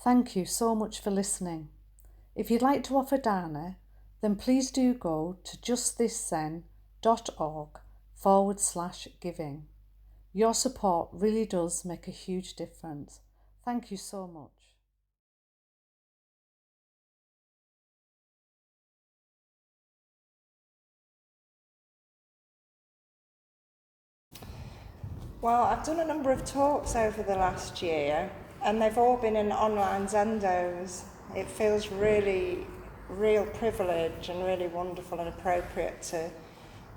Thank you so much for listening. If you'd like to offer Dharma, then please do go to justthiszen.org/giving. Your support really does make a huge difference. Thank you so much. Well, I've done a number of talks over the last year, and they've all been in online zendos. It feels really, real privilege and really wonderful and appropriate to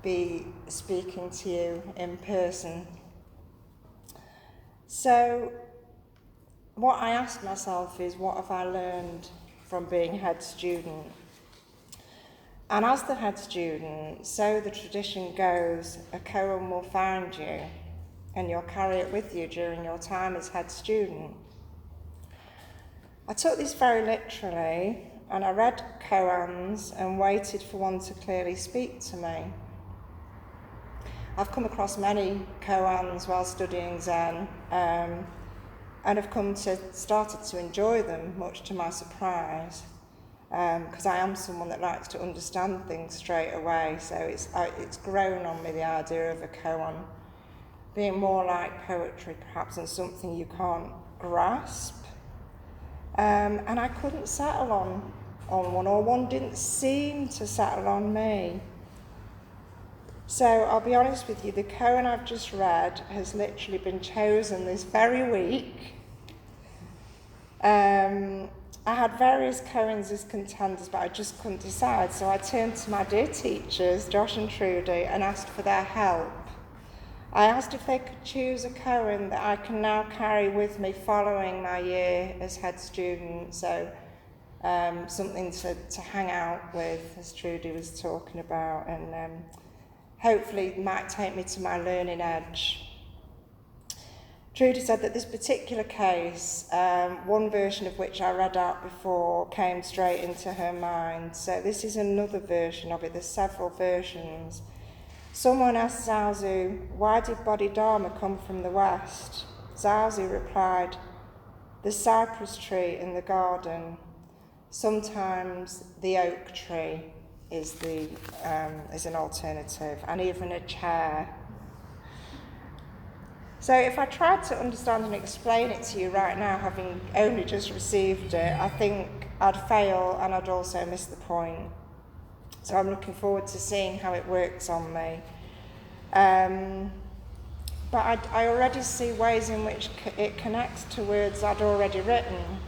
be speaking to you in person. So, what I asked myself is, what have I learned from being head student? And as the head student, so the tradition goes, a koan will find you, and you'll carry it with you during your time as head student. I took this very literally, and I read koans and waited for one to clearly speak to me. I've come across many koans while studying Zen, and have started to enjoy them, much to my surprise, because I am someone that likes to understand things straight away. So it's grown on me, the idea of a koan being more like poetry perhaps than something you can't grasp. And I couldn't settle on one, or one didn't seem to settle on me. So I'll be honest with you, the koan I've just read has literally been chosen this very week. I had various koans as contenders, but I just couldn't decide. So I turned to my dear teachers, Josh and Trudy, and asked for their help. I asked if they could choose a koan that I can now carry with me following my year as head student, so something to hang out with, as Trudy was talking about, and hopefully it might take me to my learning edge. Trudy said that this particular case, one version of which I read out before, came straight into her mind, so this is another version of it. There's several versions. Someone asked Zazen, why did Bodhidharma come from the west? Zazen replied, the cypress tree in the garden. Sometimes the oak tree is an alternative, and even a chair. So if I tried to understand and explain it to you right now, having only just received it, I think I'd fail and I'd also miss the point. So I'm looking forward to seeing how it works on me. But I already see ways in which it connects to words I'd already written.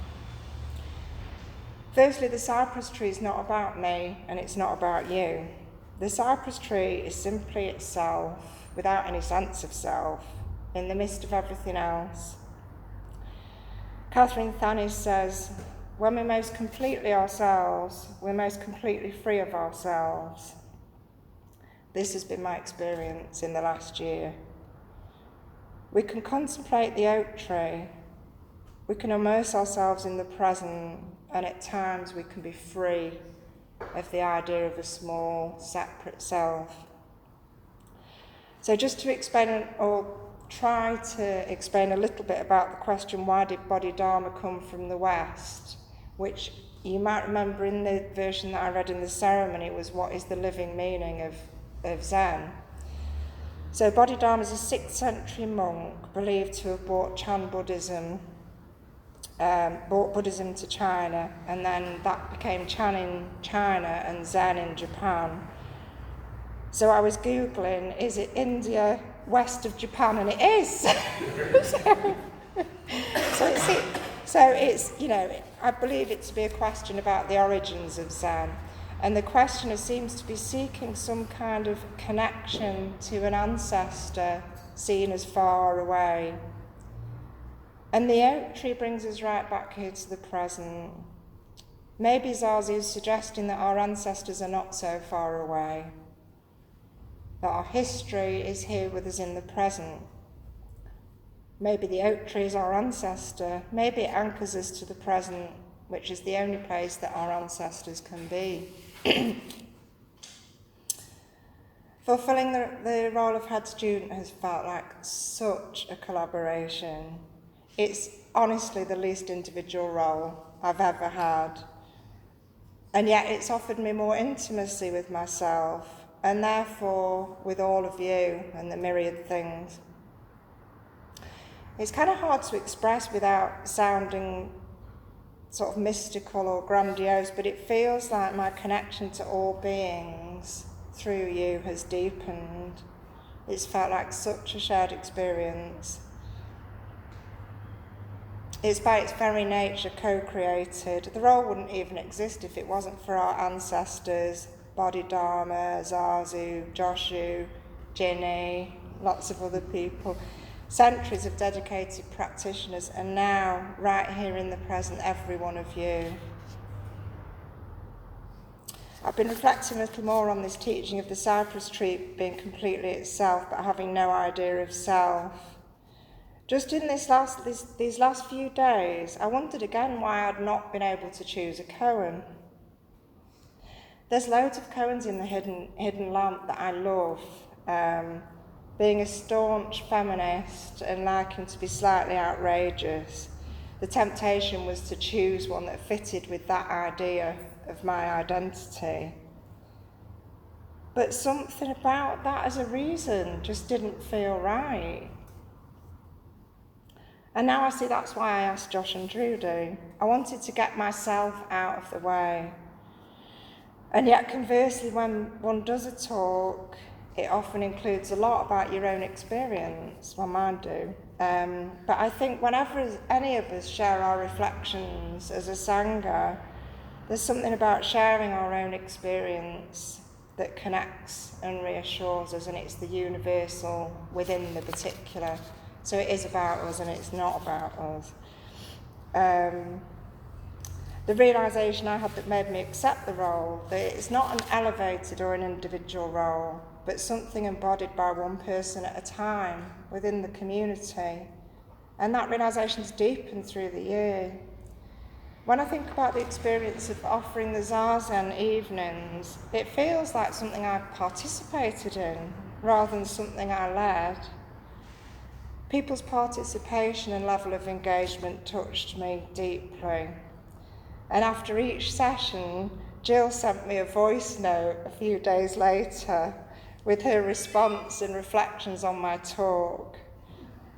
Firstly, the cypress tree is not about me, and it's not about you. The cypress tree is simply itself, without any sense of self, in the midst of everything else. Catherine Thanis says, when we're most completely ourselves, we're most completely free of ourselves. This has been my experience in the last year. We can contemplate the oak tree, we can immerse ourselves in the present, and at times we can be free of the idea of a small, separate self. So just to explain, or try to explain a little bit about the question, why did Bodhidharma come from the West? Which you might remember in the version that I read in the ceremony was, what is the living meaning of Zen? So Bodhidharma is a 6th century monk believed to have brought Buddhism to China, and then that became Chan in China and Zen in Japan. So I was Googling, is it India west of Japan? And it is. so it's, I believe it to be a question about the origins of Zen. And the questioner seems to be seeking some kind of connection to an ancestor seen as far away. And the oak tree brings us right back here to the present. Maybe Zazen is suggesting that our ancestors are not so far away, that our history is here with us in the present. Maybe the oak tree is our ancestor. Maybe it anchors us to the present, which is the only place that our ancestors can be. Fulfilling the role of head student has felt like such a collaboration. It's honestly the least individual role I've ever had. And yet it's offered me more intimacy with myself, and therefore with all of you and the myriad things. It's kind of hard to express without sounding sort of mystical or grandiose, but it feels like my connection to all beings through you has deepened. It's felt like such a shared experience. It's by its very nature co-created. The role wouldn't even exist if it wasn't for our ancestors, Dharma, Zazu, Joshu, Ginny, lots of other people. Centuries of dedicated practitioners, and now, right here in the present, every one of you. I've been reflecting a little more on this teaching of the cypress tree being completely itself, but having no idea of self. Just in these last few days, I wondered again why I'd not been able to choose a koan. There's loads of koans in the hidden lamp that I love. Being a staunch feminist and liking to be slightly outrageous, the temptation was to choose one that fitted with that idea of my identity. But something about that as a reason just didn't feel right. And now I see that's why I asked Josh and Trudy. I wanted to get myself out of the way. And yet conversely, when one does a talk, it often includes a lot about your own experience. Well, mine do. But I think whenever any of us share our reflections as a Sangha, there's something about sharing our own experience that connects and reassures us, and it's the universal within the particular. So it is about us and it's not about us. The realisation I had that made me accept the role, that it's not an elevated or an individual role, but something embodied by one person at a time within the community. And that realisation's deepened through the year. When I think about the experience of offering the zazen evenings, it feels like something I participated in rather than something I led. People's participation and level of engagement touched me deeply. And after each session, Jill sent me a voice note a few days later with her response and reflections on my talk,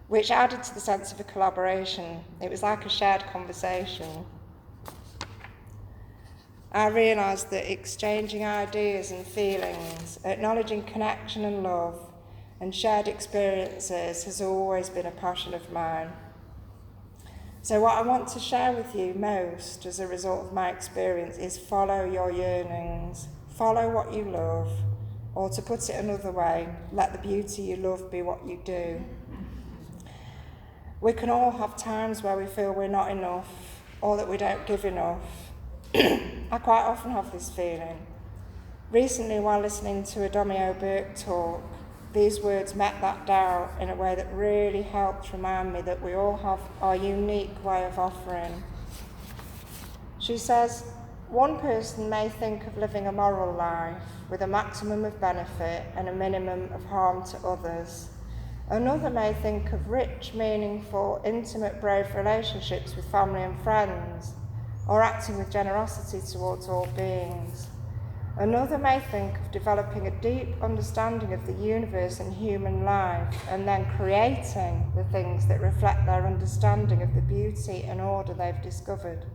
which added to the sense of a collaboration. It was like a shared conversation. I realised that exchanging ideas and feelings, acknowledging connection and love, and shared experiences has always been a passion of mine. So what I want to share with you most as a result of my experience is follow your yearnings, follow what you love, or to put it another way, let the beauty you love be what you do. We can all have times where we feel we're not enough or that we don't give enough. I quite often have this feeling. Recently, while listening to a Domio Burke talk, these words met that doubt in a way that really helped remind me that we all have our unique way of offering. She says, one person may think of living a moral life with a maximum of benefit and a minimum of harm to others. Another may think of rich, meaningful, intimate, brave relationships with family and friends, or acting with generosity towards all beings. Another may think of developing a deep understanding of the universe and human life, and then creating the things that reflect their understanding of the beauty and order they've discovered.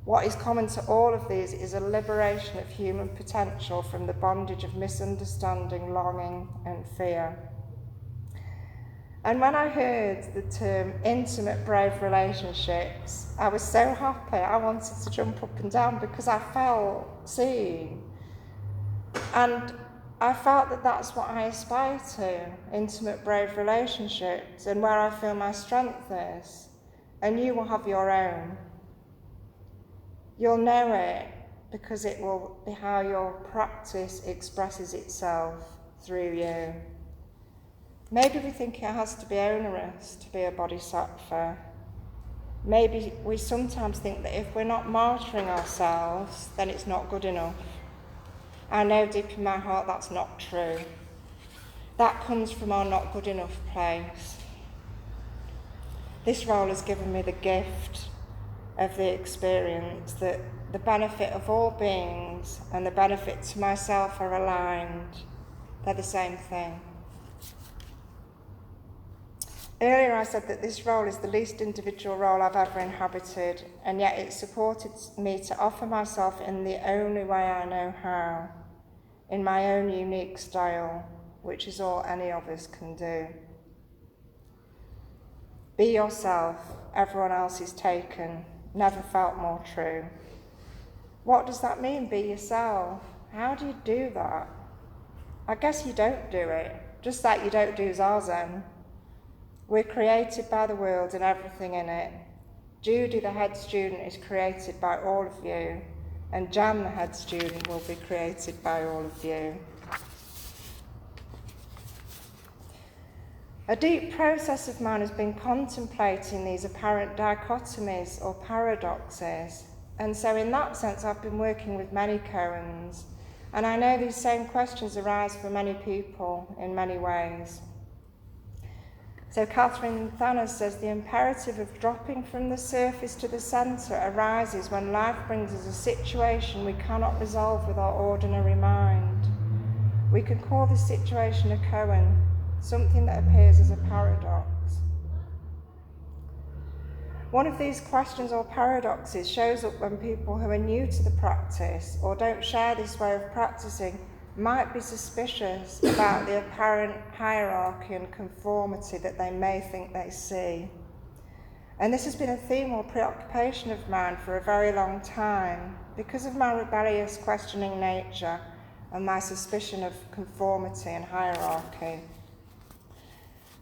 What is common to all of these is a liberation of human potential from the bondage of misunderstanding, longing, and fear. And when I heard the term intimate, brave relationships, I was so happy. I wanted to jump up and down because I felt seen. And I felt that that's what I aspire to, intimate, brave relationships, and where I feel my strength is. And you will have your own. You'll know it because it will be how your practice expresses itself through you. Maybe we think it has to be onerous to be a bodhisattva. Maybe we sometimes think that if we're not martyring ourselves, then it's not good enough. I know deep in my heart that's not true. That comes from our not good enough place. This role has given me the gift of the experience that the benefit of all beings and the benefit to myself are aligned. They're the same thing. Earlier I said that this role is the least individual role I've ever inhabited, and yet it supported me to offer myself in the only way I know how, in my own unique style, which is all any of us can do. Be yourself, everyone else is taken, never felt more true. What does that mean, be yourself? How do you do that? I guess you don't do it, just like you don't do zazen. We're created by the world and everything in it. Judy, the head student, is created by all of you, and Jan, the head student, will be created by all of you. A deep process of mine has been contemplating these apparent dichotomies or paradoxes, and so in that sense I've been working with many koans, and I know these same questions arise for many people in many ways. So Catherine Thanos says the imperative of dropping from the surface to the centre arises when life brings us a situation we cannot resolve with our ordinary mind. We can call this situation a koan, something that appears as a paradox. One of these questions or paradoxes shows up when people who are new to the practice or don't share this way of practicing might be suspicious about the apparent hierarchy and conformity that they may think they see. And this has been a theme or preoccupation of mine for a very long time because of my rebellious questioning nature and my suspicion of conformity and hierarchy.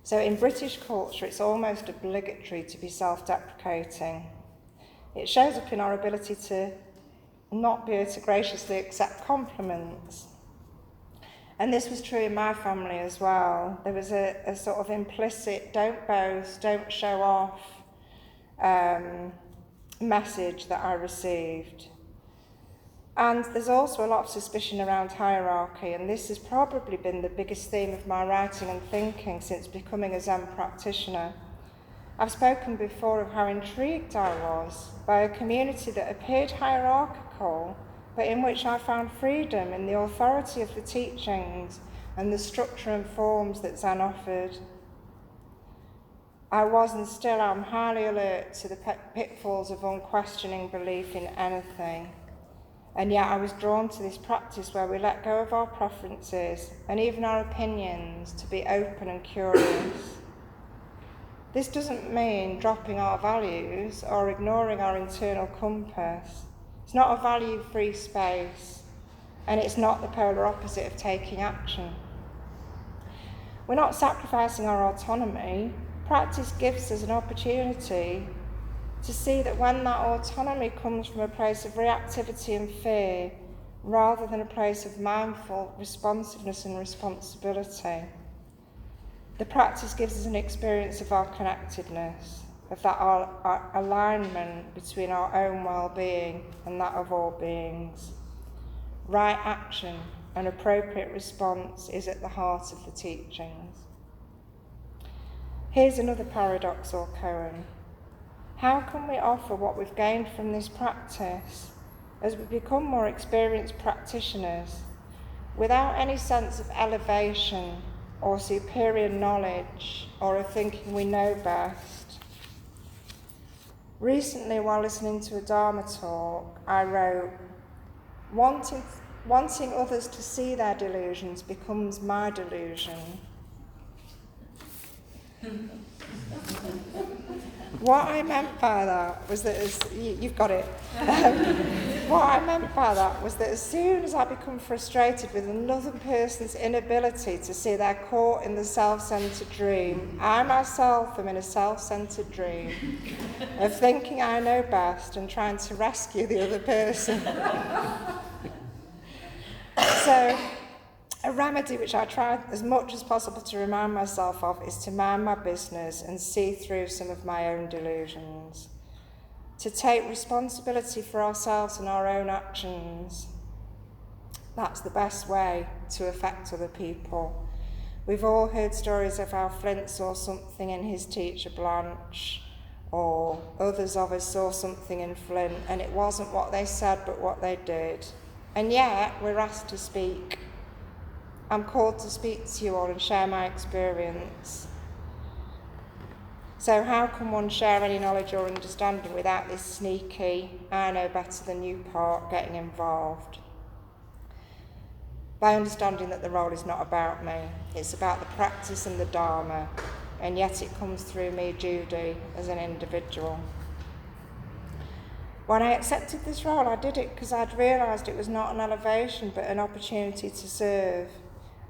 So in British culture, it's almost obligatory to be self-deprecating. It shows up in our ability to not be able to graciously accept compliments. And this was true in my family as well. There was a sort of implicit don't boast, don't show off message that I received. And there's also a lot of suspicion around hierarchy, and this has probably been the biggest theme of my writing and thinking since becoming a Zen practitioner. I've spoken before of how intrigued I was by a community that appeared hierarchical, but in which I found freedom in the authority of the teachings and the structure and forms that Zen offered. I was and still am highly alert to the pitfalls of unquestioning belief in anything. And yet I was drawn to this practice where we let go of our preferences and even our opinions to be open and curious. This doesn't mean dropping our values or ignoring our internal compass. It's not a value-free space, and it's not the polar opposite of taking action. We're not sacrificing our autonomy. Practice gives us an opportunity to see that when that autonomy comes from a place of reactivity and fear, rather than a place of mindful responsiveness and responsibility, the practice gives us an experience of our connectedness, of that our alignment between our own well-being and that of all beings. Right action and appropriate response is at the heart of the teachings. Here's another paradox or koan. How can we offer what we've gained from this practice as we become more experienced practitioners without any sense of elevation or superior knowledge or of thinking we know best? Recently, while listening to a Dharma talk, I wrote, wanting others to see their delusions becomes my delusion. What I meant by that was that, you've got it. What I meant by that was that as soon as I become frustrated with another person's inability to see they're caught in the self-centered dream, I myself am in a self-centered dream of thinking I know best and trying to rescue the other person. So, a remedy which I try as much as possible to remind myself of is to mind my business and see through some of my own delusions. To take responsibility for ourselves and our own actions. That's the best way to affect other people. We've all heard stories of how Flint saw something in his teacher Blanche or others of us saw something in Flint and it wasn't what they said but what they did. And yet we're asked to speak. I'm called to speak to you all and share my experience. So how can one share any knowledge or understanding without this sneaky, I know better than you part getting involved? By understanding that the role is not about me, it's about the practice and the Dharma, and yet it comes through me, Judy, as an individual. When I accepted this role, I did it because I'd realised it was not an elevation but an opportunity to serve.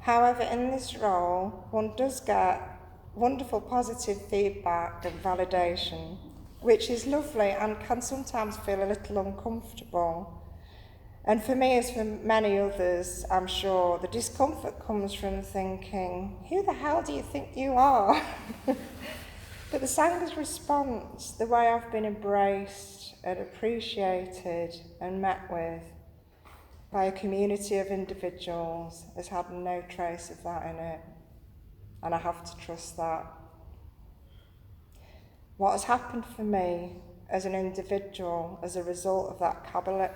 However, in this role, one does get wonderful positive feedback and validation, which is lovely and can sometimes feel a little uncomfortable. And for me, as for many others, I'm sure, the discomfort comes from thinking, who the hell do you think you are? But the Sangha's response, the way I've been embraced and appreciated and met with by a community of individuals, has had no trace of that in it. And I have to trust that. What has happened for me as an individual as a result of that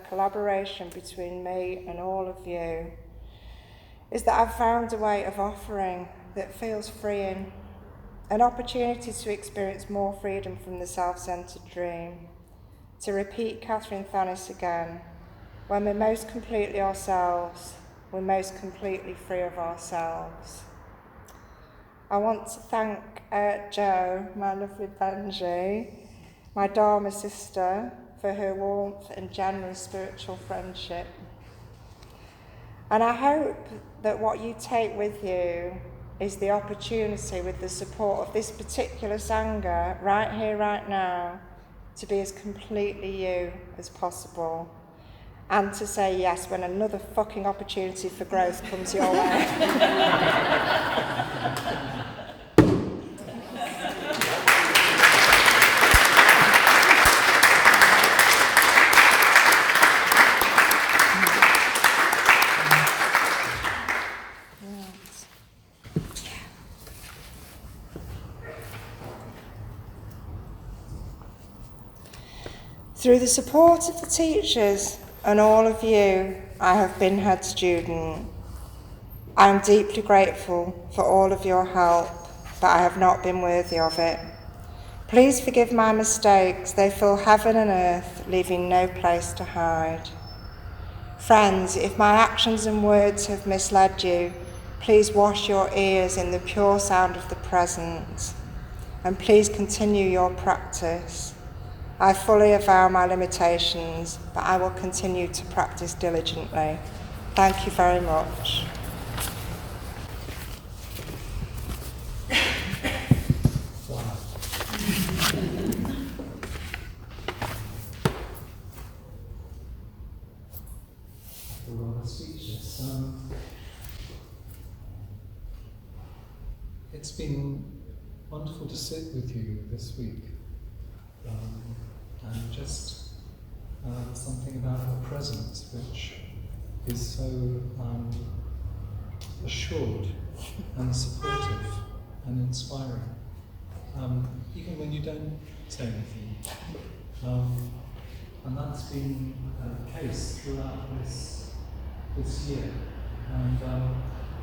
collaboration between me and all of you is that I've found a way of offering that feels freeing, an opportunity to experience more freedom from the self-centered dream. To repeat Catherine Thanis again, when we're most completely ourselves, we're most completely free of ourselves. I want to thank Jo, my lovely Benji, my Dharma sister, for her warmth and generous spiritual friendship. And I hope that what you take with you is the opportunity, with the support of this particular Sangha, right here, right now, to be as completely you as possible. And to say yes when another fucking opportunity for growth comes your way. Through the support of the teachers and all of you, I have been head student. I am deeply grateful for all of your help, but I have not been worthy of it. Please forgive my mistakes. They fill heaven and earth, leaving no place to hide. Friends, if my actions and words have misled you, please wash your ears in the pure sound of the present, and please continue your practice. I fully avow my limitations, but I will continue to practice diligently. Thank you very much. Wow. We're rather speechless. It's been wonderful to sit with you this week. And just something about your presence which is so assured and supportive and inspiring, even when you don't say anything. And that's been the case throughout this year. And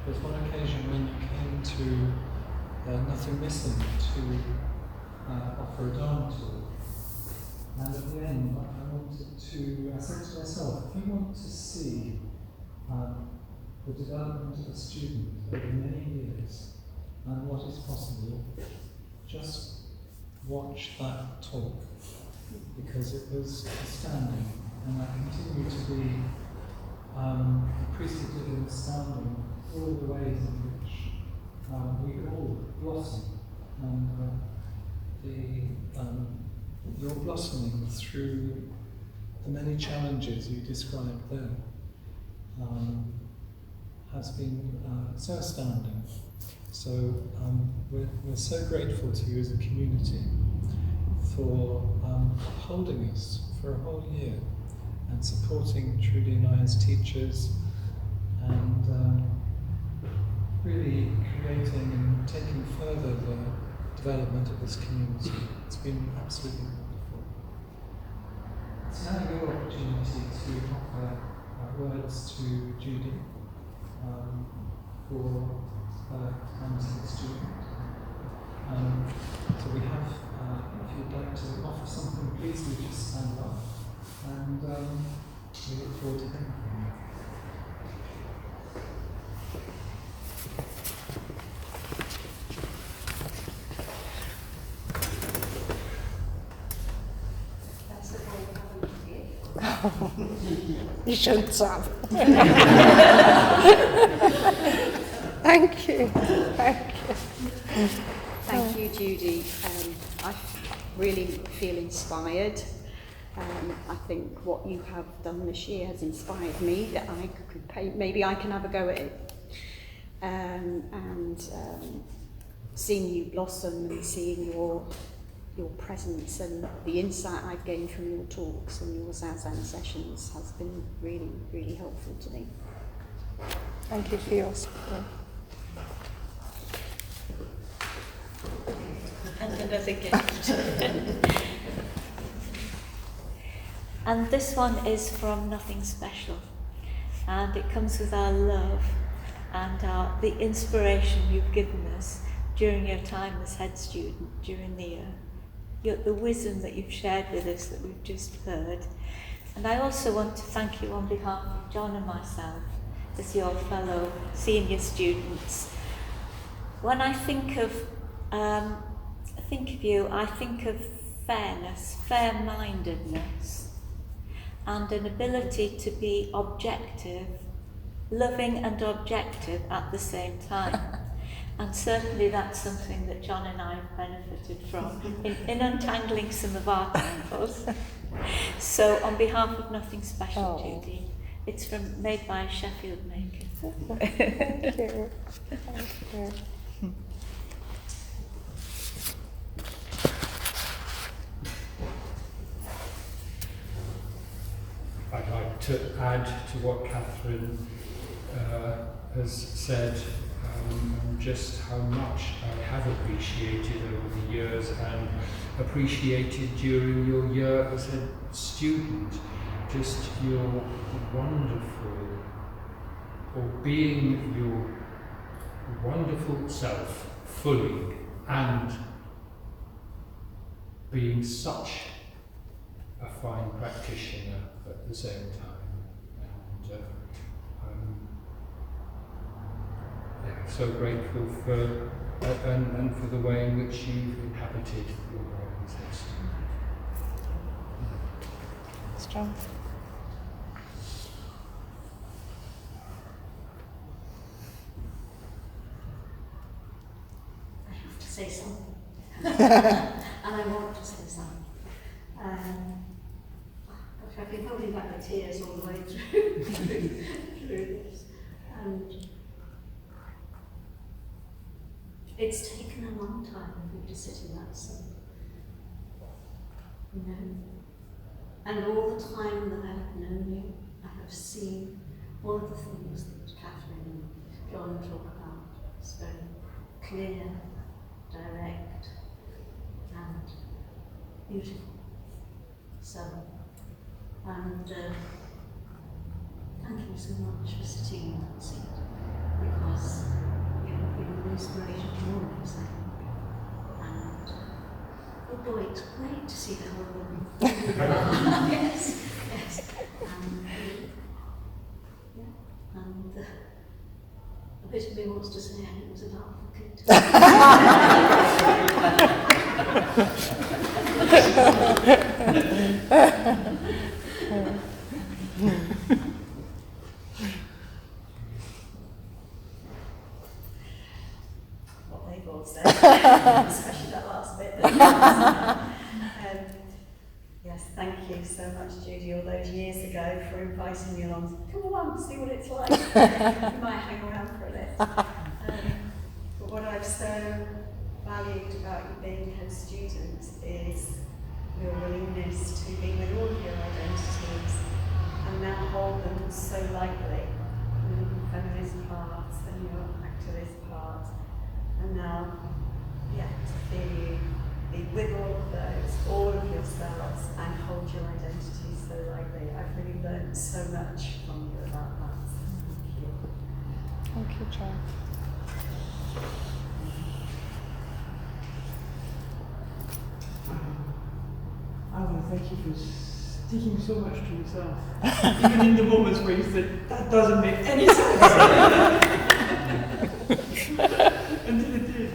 there's one occasion when you came to Nothing Missing to offer a Dharma talk. And at the end, I said to myself, if you want to see the development of a student over many years and what is possible, just watch that talk, because it was astounding, and I continue to be appreciative and astounding all the ways in which we all blossom, and you're blossoming through the many challenges you described there has been so astounding. So we're so grateful to you as a community for holding us for a whole year and supporting Trudy and I as teachers, and really creating and taking further development of this community. It's been absolutely wonderful. It's now your opportunity to offer words to Judy for her counselling student. So we have, if you'd like to offer something, please do just stand up, and we look forward to hearing from you. You shouldn't have. Thank you. Thank you. Thank you, Judy. I really feel inspired. I think what you have done this year has inspired me, that I could maybe I can have a go at it. Seeing you blossom and seeing your presence and the insight I've gained from your talks and your zazen sessions has been really, really helpful to me. Thank you for your support. And another gift. And this one is from Nothing Special, and it comes with our love and the inspiration you've given us during your time as head student during the year. The wisdom that you've shared with us that we've just heard. And I also want to thank you on behalf of John and myself as your fellow senior students. When I think of you, I think of fairness, fair-mindedness, and an ability to be objective, loving and objective at the same time. And certainly that's something that John and I have benefited from in untangling some of our tangles. So on behalf of Nothing Special, Judy, it's made by a Sheffield maker. Thank you. Thank you. I'd like to add to what Catherine has said, and just how much I have appreciated over the years and appreciated during your year as a student, just your wonderful, or being your wonderful self fully, and being such a fine practitioner at the same time. And I'm so grateful for and for the way in which you've inhabited your existence. Strong. I have to say something. And I want to say something. I've been holding back the tears all the way through this. And it's taken a long time for me to sit in that sun. You know? And all the time that I have known you, I have seen all of the things that Catherine and John talk about. It's very clear, direct, and beautiful. So, and thank you so much for sitting in that seat, because you have been an inspiration to all of us, I think. And oh boy, it's great to see the whole room. Yes, yes. And a bit of me wants to say it was a dark kid. What they've all said, especially that last bit. Yes, thank you so much, Judy, all those years ago for inviting me along. Come along, see what it's like. You might hang around for a bit. But what I've so valued about you being head student is your willingness to be with all of your identities and now hold them so lightly. Your feminist part and your activist part, and now, to be with all of those, all of yourselves, and hold your identity so lightly. I've really learned so much from you about that. So thank you. Thank you, Jo. I want to thank you for sticking so much to yourself. Even in the moments where you said, that doesn't make any sense. Until it did.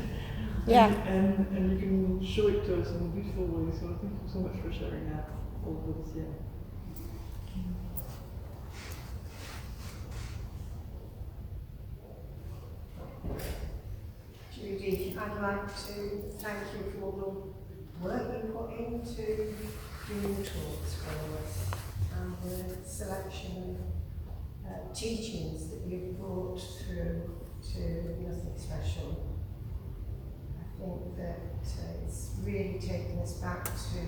Yeah. And you can show it to us in a beautiful way. So thank you so much for sharing that all with us. Yeah. Judy, I'd like to thank you for all the work you put into doing talks for us and the selection of teachings that you've brought through to Nothing Special. I think that it's really taken us back to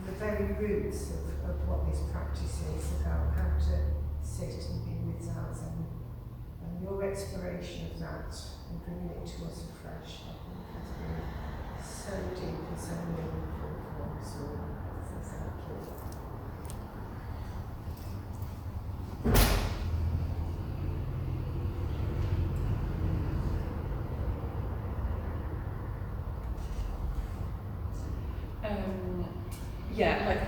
the very roots of what this practice is, about how to sit and be with zazen. And your exploration of that and bringing it to us afresh, I think, has been so deep and so meaningful for us all. So thank you. Yeah, like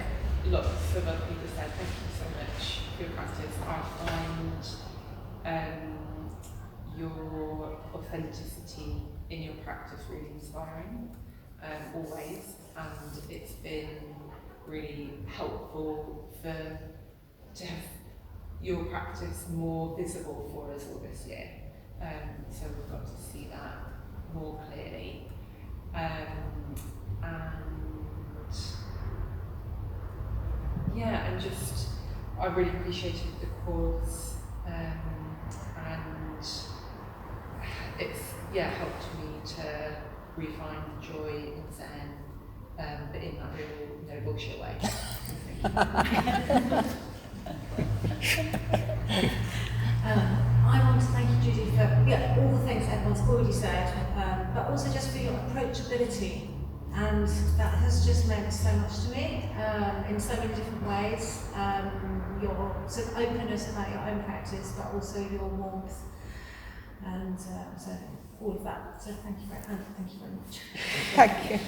lots of other people said, thank you so much for your practice. I find your authenticity in your practice really inspiring, always, and it's been really helpful to have your practice more visible for us all this year. So we've got to see that more clearly. And just, I really appreciated the course, and it's helped me to refine the joy in Zen, but in that real no bullshit way. I want to thank you, Judy, for all the things everyone's already said, but also just for your approachability. And that has just meant so much to me in so many different ways. Your sort of openness about your own practice, but also your warmth, and so all of that. So thank you very much. Thank you.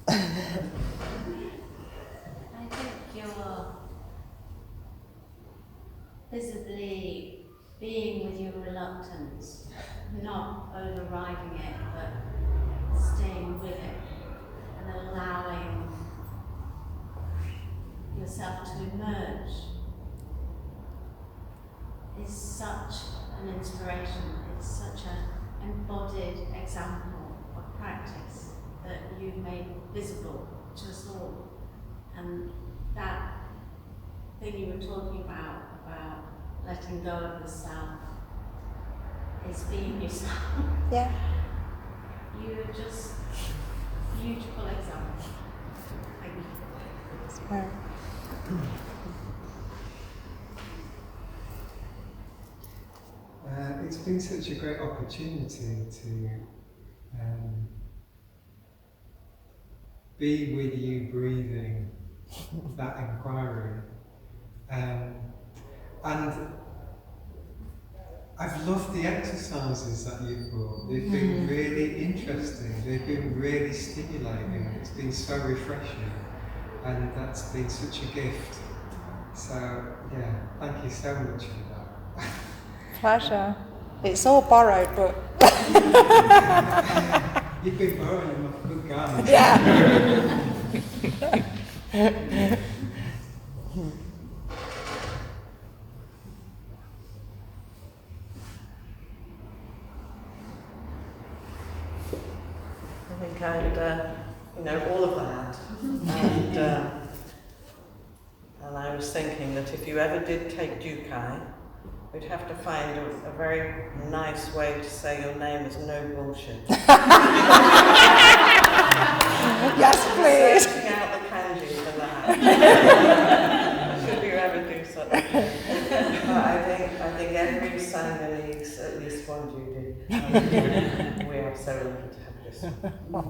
I think you're visibly being with your reluctance, not overriding it, but staying with it and allowing yourself to emerge is such an inspiration. It's such an embodied example of practice that you've made visible to us all. And that thing you were talking about letting go of the self is being yourself. Yeah. You're just a beautiful example. Thank you. It's been such a great opportunity to be with you breathing that inquiry. And I've loved the exercises that you've brought. They've been really interesting. They've been really stimulating. It's been so refreshing. And that's been such a gift. So, yeah, thank you so much for that. Pleasure. It's all borrowed, but... You've been borrowing them off good guys. Yeah. I think I'd, all of that. And I was thinking that if you ever did take Jukai, we'd have to find a very nice way to say your name is no bullshit. Yes, please. Searching out the kanji for that. Should we ever do something? But I think every sang at least one, Judy. We are so lucky to have this one.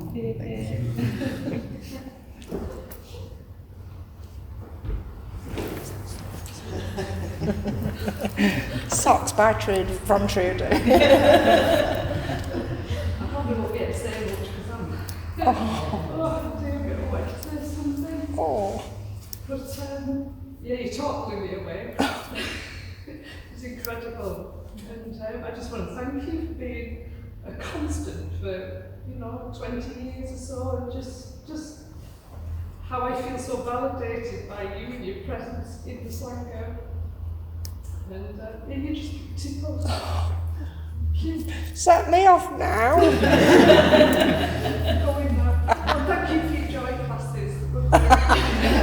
Socks by Trudy, from Trudy. I probably won't be able to say much because I'm a bit away to say something. Oh. But yeah, you totally blew me away. It's incredible. And I just want to thank you for being a constant for, 20 years or so, and just how I feel so validated by you and your presence in the Sangha. And you're just beautiful. Set me off now. Going now. Well, thank you for your joy classes.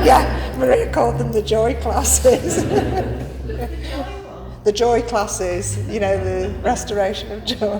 Yeah, Maria called them the joy classes. The joy classes, the restoration of joy.